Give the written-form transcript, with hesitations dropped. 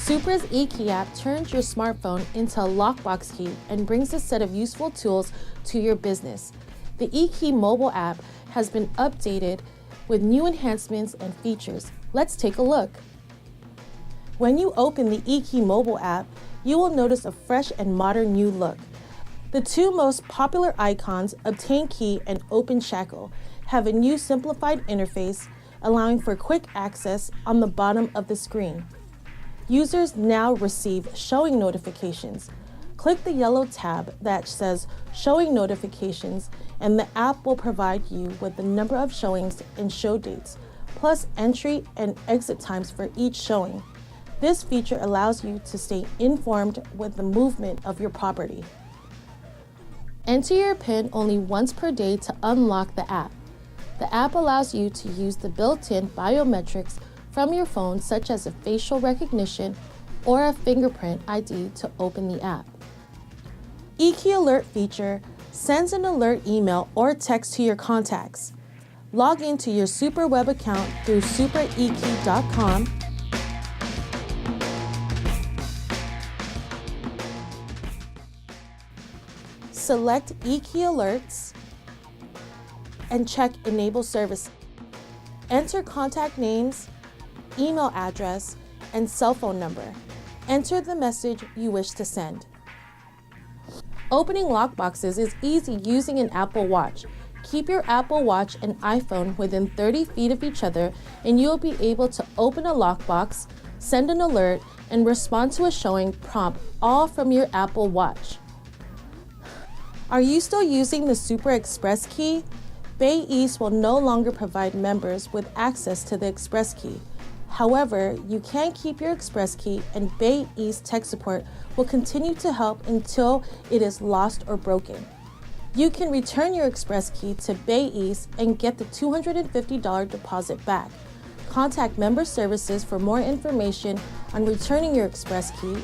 Supra's eKEY app turns your smartphone into a lockbox key and brings a set of useful tools to your business. The eKEY mobile app has been updated with new enhancements and features. Let's take a look. When you open the eKEY mobile app, you will notice a fresh and modern new look. The two most popular icons, Obtain Key and Open Shackle, have a new simplified interface, allowing for quick access on the bottom of the screen. Users now receive showing notifications. Click the yellow tab that says Showing Notifications, and the app will provide you with the number of showings and show dates, plus entry and exit times for each showing. This feature allows you to stay informed with the movement of your property. Enter your PIN only once per day to unlock the app. The app allows you to use the built-in biometrics from your phone, such as a facial recognition or a fingerprint ID, to open the app. eKEY Alert feature sends an alert email or text to your contacts. Log into your Supra web account through supraekey.com. Select eKEY Alerts and check Enable Service. Enter contact names, email address, and cell phone number. Enter the message you wish to send. Opening lockboxes is easy using an Apple Watch. Keep your Apple Watch and iPhone within 30 feet of each other, and you'll be able to open a lockbox, send an alert, and respond to a showing prompt, all from your Apple Watch. Are you still using the Supra Express Key? Bay East will no longer provide members with access to the Express Key. However, you can keep your Express Key, and Bay East tech support will continue to help until it is lost or broken. You can return your Express Key to Bay East and get the $250 deposit back. Contact Member Services for more information on returning your Express Key